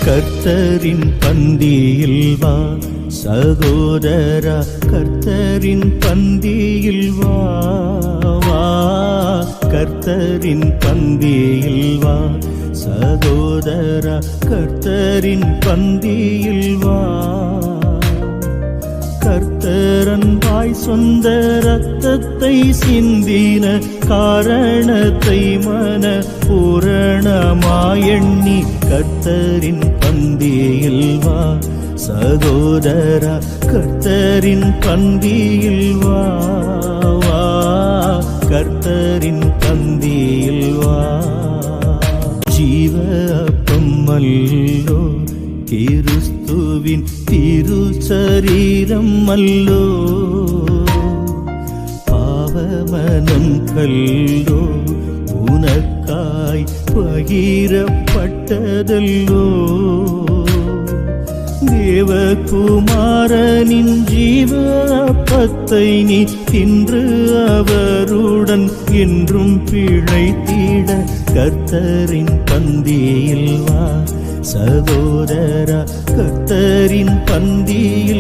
கர்த்தரின் பந்தியில் வா சகோதரா, கர்த்தரின் பந்தியில் வா, கர்த்தரின் பந்தியில் வா சகோதரா, கர்த்தரின் பந்தியில் வா. கர்த்தரன்பாய் சொந்த இரத்தத்தை சிந்தின காரணத்தை மன பூரணமாயெண்ணி கர்த்தரின் பந்தியில் வா சகோதரா, கர்த்தரின் பந்தியில் வா, கர்த்தரின் பந்தியில் வா. ஜீவ அப்பம் அல்லோ கிறிஸ்துவின் திருச்சரீரம் அல்லோ, பாவமனம் கல்லோ உனக்காய் பகிரப்பட்டதல்லோ. தேவகுமாரனின் ஜீவ அப்பத்தை நீ தின்று அவருடன் என்றும் பிழைத்திட கர்த்தரின் பந்தியில் வா சகோதரா, கர்த்தரின் பந்தியில்